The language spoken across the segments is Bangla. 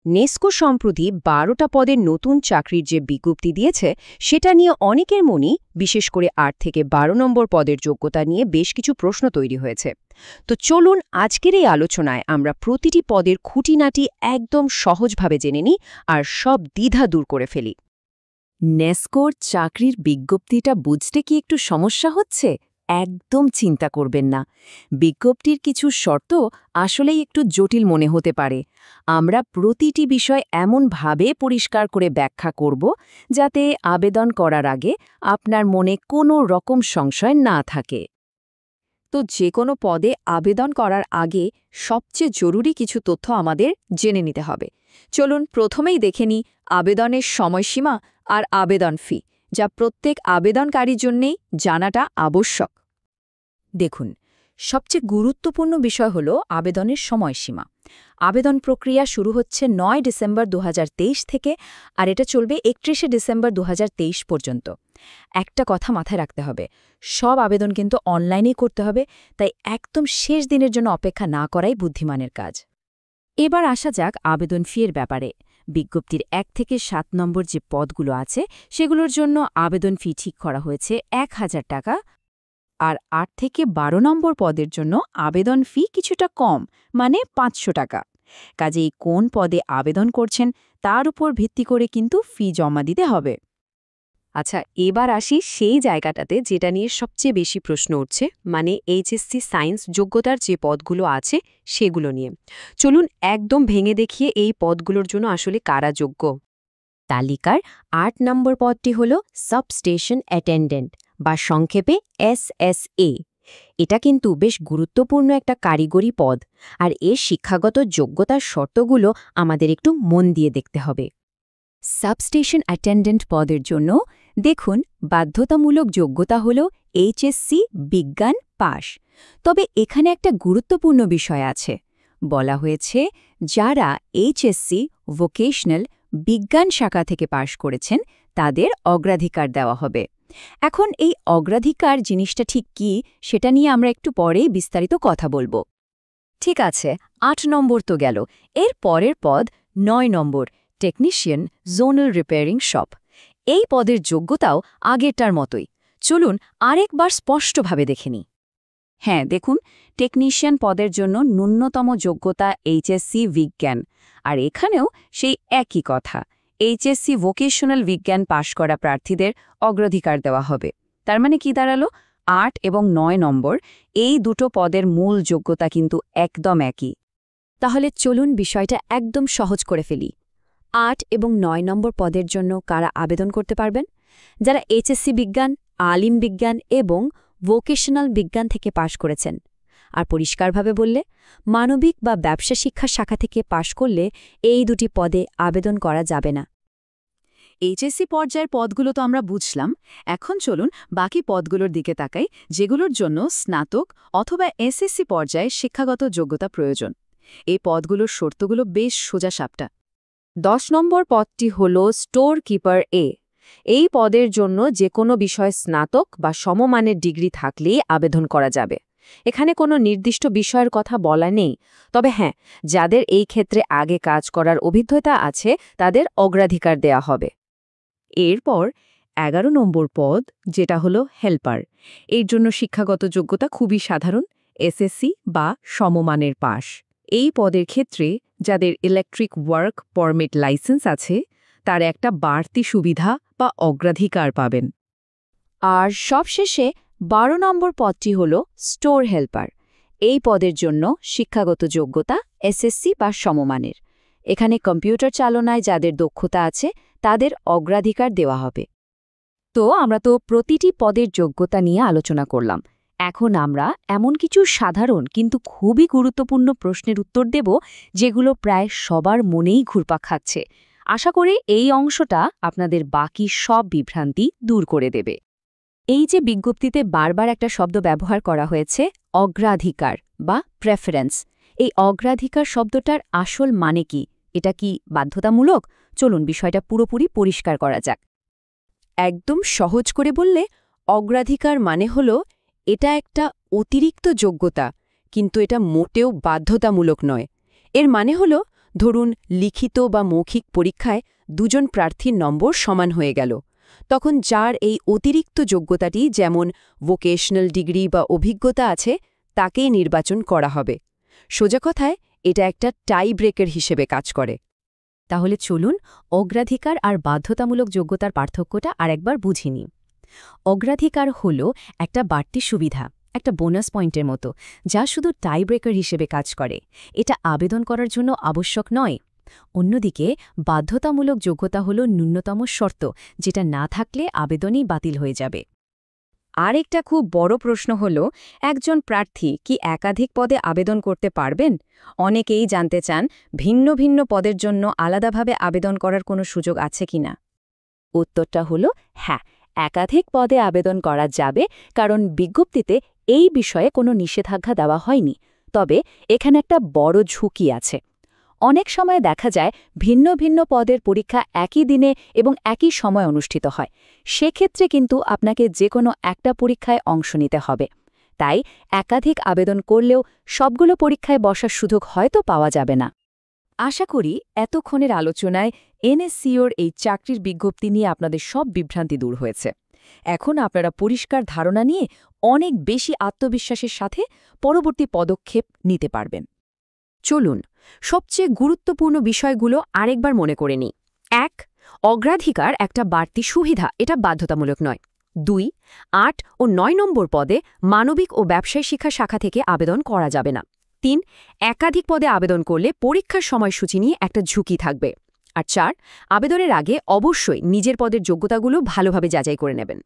নেস্কো সম্প্রতি ১২টা পদের নতুন চাকরির যে বিজ্ঞপ্তি দিয়েছে সেটা নিয়ে অনেকের মনেই, বিশেষ করে ৮ থেকে ১২ নম্বর পদের যোগ্যতা নিয়ে বেশ কিছু প্রশ্ন তৈরি হয়েছে। তো চলুন আজকের এই আলোচনায় আমরা প্রতিটি পদের খুঁটিনাটি একদম সহজভাবে জেনে নিই আর সব দ্বিধা দূর করে ফেলি। নেস্কোর চাকরির বিজ্ঞপ্তিটা বুঝতে কি একটু সমস্যা হচ্ছে? একদম চিন্তা করবেন না। বিজ্ঞপ্তির কিছু শর্ত আসলেই একটু জটিল মনে হতে পারে। আমরা প্রতিটি বিষয় এমনভাবে পরিষ্কার করে ব্যাখ্যা করব যাতে আবেদন করার আগে আপনার মনে কোনো রকম সংশয় না থাকে। তো যে কোনো পদে আবেদন করার আগে সবচেয়ে জরুরি কিছু তথ্য আমাদের জেনে নিতে হবে। চলুন প্রথমেই দেখে নিই আবেদনের সময়সীমা আর আবেদন ফি, যা প্রত্যেক আবেদনকারীর জন্যেই জানাটা আবশ্যক। দেখুন, সবচেয়ে গুরুত্বপূর্ণ বিষয় হল আবেদনের সময়সীমা। আবেদন প্রক্রিয়া শুরু হচ্ছে ৯ ডিসেম্বর ২০২৩ থেকে আর এটা চলবে ৩১ ডিসেম্বর ২০২৩ পর্যন্ত। একটা কথা মাথায় রাখতে হবে, সব আবেদন কিন্তু অনলাইনেই করতে হবে, তাই একদম শেষ দিনের জন্য অপেক্ষা না করাই বুদ্ধিমানের কাজ। এবার আসা যাক আবেদন ফিয়ের ব্যাপারে। বিজ্ঞপ্তির ১ থেকে ৭ নম্বর যে পদগুলো আছে সেগুলোর জন্য আবেদন ফি ঠিক করা হয়েছে ১,০০০ টাকা, আর ৮ থেকে ১২ নম্বর পদের জন্য আবেদন ফি কিছুটা কম, মানে ৫০০ টাকা। কাজেই কোন পদে আবেদন করছেন তার উপর ভিত্তি করে কিন্তু ফি জমা দিতে হবে। আচ্ছা, এবার আসি সেই জায়গাটাতে যেটা নিয়ে সবচেয়ে বেশি প্রশ্ন উঠছে, মানে এইচএসসি সায়েন্স যোগ্যতার যে পদগুলো আছে সেগুলো নিয়ে। চলুন একদম ভেঙে দেখিয়ে এই পদগুলোর জন্য আসলে কারা যোগ্য। তালিকার ৮ নম্বর পদটি হল সাবস্টেশন অ্যাটেন্ডেন্ট বা সংক্ষেপে এসএসএ। এটা কিন্তু বেশ গুরুত্বপূর্ণ একটা কারিগরি পদ, আর এর শিক্ষাগত যোগ্যতার শর্তগুলো আমাদের একটু মন দিয়ে দেখতে হবে। সাবস্টেশন অ্যাটেন্ডেন্ট পদের জন্য দেখুন, বাধ্যতামূলক যোগ্যতা হল এইচএসসি বিজ্ঞান পাশ। তবে এখানে একটা গুরুত্বপূর্ণ বিষয় আছে। বলা হয়েছে যারা এইচএসসি ভোকেশনাল বিজ্ঞান শাখা থেকে পাশ করেছেন তাদের অগ্রাধিকার দেওয়া হবে। এখন এই অগ্রাধিকার জিনিসটা ঠিক কি সেটা নিয়ে আমরা একটু পরেই বিস্তারিত কথা বলবো। ঠিক আছে, ৮ নম্বর তো গেল। এর পরের পদ ৯ নম্বর, টেকনিশিয়ান জোনাল রিপেয়ারিং শপ। এই পদের যোগ্যতাও আগেরটার মতোই। চলুন আরেকবার স্পষ্টভাবে দেখে নিই। হ্যাঁ, দেখুন, টেকনিশিয়ান পদের জন্য ন্যূনতম যোগ্যতা এইচএসসি বিজ্ঞান, আর এখানেও সেই একই কথা, এইচএসসি ভোকেশনাল বিজ্ঞান পাশ করা প্রার্থীদের অগ্রাধিকার দেওয়া হবে। তার মানে কি দাঁড়ালো, ৮ এবং ৯ নম্বর এই দুটো পদের মূল যোগ্যতা কিন্তু একদম একই। তাহলে চলুন বিষয়টা একদম সহজ করে ফেলি। ৮ এবং ৯ নম্বর পদের জন্য কারা আবেদন করতে পারবেন? যারা এইচএসসি বিজ্ঞান, আলিম বিজ্ঞান এবং ভোকেশনাল বিজ্ঞান থেকে পাশ করেছেন। আর পরিষ্কারভাবে বললে, মানবিক বা ব্যবসা শিক্ষা শাখা থেকে পাশ করলে এই দুটি পদে আবেদন করা যাবে না। এইচএসসি পর্যায়ের পদগুলো তো আমরা বুঝলাম। এখন চলুন বাকি পদগুলোর দিকে তাকাই, যেগুলোর জন্য স্নাতক অথবা এসএসসি পর্যায়ে শিক্ষাগত যোগ্যতা প্রয়োজন। এই পদগুলোর শর্তগুলো বেশ সোজাসাপটা। ১০ নম্বর পদটি হল স্টোর কিপার এ। এই পদের জন্য যে কোনো বিষয়ে স্নাতক বা সমমানের ডিগ্রি থাকলেই আবেদন করা যাবে। এখানে কোনো নির্দিষ্ট বিষয়ের কথা বলা নেই, তবে হ্যাঁ, যাদের এই ক্ষেত্রে আগে কাজ করার অভিজ্ঞতা আছে তাদের অগ্রাধিকার দেয়া হবে। এরপর ১১ নম্বর পদ, যেটা হলো হেল্পার। এর জন্য শিক্ষাগত যোগ্যতা খুবই সাধারণ, এসএসসি বা সমমানের পাশ। এই পদের ক্ষেত্রে যাদের ইলেকট্রিক ওয়ার্ক পারমিট লাইসেন্স আছে তার একটা বাড়তি সুবিধা বা অগ্রাধিকার পাবেন। আর সবশেষে ১২ নম্বর পদটি হল স্টোর হেল্পার। এই পদের জন্য শিক্ষাগত যোগ্যতা এসএসসি বা সমমানের। এখানে কম্পিউটার চালনায় যাদের দক্ষতা আছে তাদের অগ্রাধিকার দেওয়া হবে। তো আমরা তো প্রতিটি পদের যোগ্যতা নিয়ে আলোচনা করলাম। এখন আমরা এমন কিছু সাধারণ কিন্তু খুবই গুরুত্বপূর্ণ প্রশ্নের উত্তর দেব যেগুলো প্রায় সবার মনেই ঘুরপাক খাচ্ছে। আশা করি এই অংশটা আপনাদের বাকি সব বিভ্রান্তি দূর করে দেবে। এই যে বিজ্ঞপ্তিতে বারবার একটা শব্দ ব্যবহার করা হয়েছে, অগ্রাধিকার বা প্রেফারেন্স, এই অগ্রাধিকার শব্দটার আসল মানে কি? এটা কি বাধ্যতামূলক? চলুন বিষয়টা পুরোপুরি পরিষ্কার করা যাক। একদম সহজ করে বললে, অগ্রাধিকার মানে হল এটা একটা অতিরিক্ত যোগ্যতা, কিন্তু এটা মোটেও বাধ্যতামূলক নয়। এর মানে হল ধরুন লিখিত বা মৌখিক পরীক্ষায় দুজন প্রার্থীর নম্বর সমান হয়ে গেল, তখন যার এই অতিরিক্ত যোগ্যতাটি যেমন ভোকেশনাল ডিগ্রি বা অভিজ্ঞতা আছে তাকেই নির্বাচন করা হবে। সোজা কথায় এটা একটা টাই ব্রেকার হিসেবে কাজ করে। তাহলে চলুন অগ্রাধিকার আর বাধ্যতামূলক যোগ্যতার পার্থক্যটা আরেকবার বুঝে নিই। অগ্রাধিকার হল একটা বাড়তি সুবিধা, একটা বোনাস পয়েন্টের মতো, যা শুধু টাই ব্রেকার হিসেবে কাজ করে। এটা আবেদন করার জন্য আবশ্যক নয়। অন্যদিকে বাধ্যতামূলক যোগ্যতা হল ন্যূনতম শর্ত, যেটা না থাকলে আবেদনই বাতিল হয়ে যাবে। আরেকটা খুব বড় প্রশ্ন হল, একজন প্রার্থী কি একাধিক পদে আবেদন করতে পারবেন? অনেকেই জানতে চান ভিন্ন ভিন্ন পদের জন্য আলাদাভাবে আবেদন করার কোনো সুযোগ আছে কিনা। উত্তরটা হলো হ্যাঁ, একাধিক পদে আবেদন করা যাবে, কারণ বিজ্ঞপ্তিতে এই বিষয়ে কোনো নিষেধাজ্ঞা দেওয়া হয়নি। তবে এখানে একটা বড় ঝুঁকি আছে। অনেক সময় দেখা যায় ভিন্ন ভিন্ন পদের পরীক্ষা একই দিনে এবং একই সময় অনুষ্ঠিত হয়। সেক্ষেত্রে কিন্তু আপনাকে যে কোনো একটা পরীক্ষায় অংশ নিতে হবে। তাই একাধিক আবেদন করলেও সবগুলো পরীক্ষায় বসার সুযোগ হয়তো পাওয়া যাবে না। আশা করি এতক্ষণের আলোচনায় এনএসসিওর এই চাকরির বিজ্ঞপ্তি নিয়ে আপনাদের সব বিভ্রান্তি দূর হয়েছে। এখন আপনারা পরিষ্কার ধারণা নিয়ে অনেক বেশি আত্মবিশ্বাসের সাথে পরবর্তী পদক্ষেপ নিতে পারবেন। চলুন সবচেয়ে গুরুত্বপূর্ণ বিষয়গুলো আরেকবার মনে করে নিই। ১. অগ্রাধিকার একটা বাড়তি সুবিধা, এটা বাধ্যতামূলক নয়। ২. ৮ ও ৯ নম্বর পদে মানবিক ও ব্যবসায় শিক্ষা শাখা থেকে আবেদন করা যাবে না। ৩. একাধিক পদে আবেদন করলে পরীক্ষার সময়সূচি নিয়ে একটা ঝুঁকি থাকবে। আর ৪. আবেদনের আগে অবশ্যই নিজের পদের যোগ্যতাগুলো ভালোভাবে যাচাই করে নেবেন।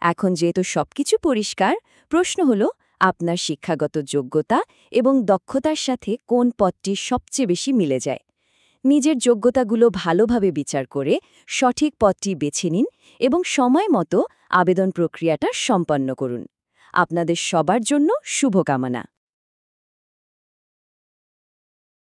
এখন যেহেতু সবকিছু পরিষ্কার, প্রশ্ন হলো আপনার শিক্ষাগত যোগ্যতা এবং দক্ষতার সাথে কোন পদটি সবচেয়ে বেশি মিলে যায়। নিজের যোগ্যতাগুলো ভালোভাবে বিচার করে সঠিক পদটি বেছে নিন এবং সময় মতো আবেদন প্রক্রিয়াটা সম্পন্ন করুন। আপনাদের সবার জন্য শুভকামনা।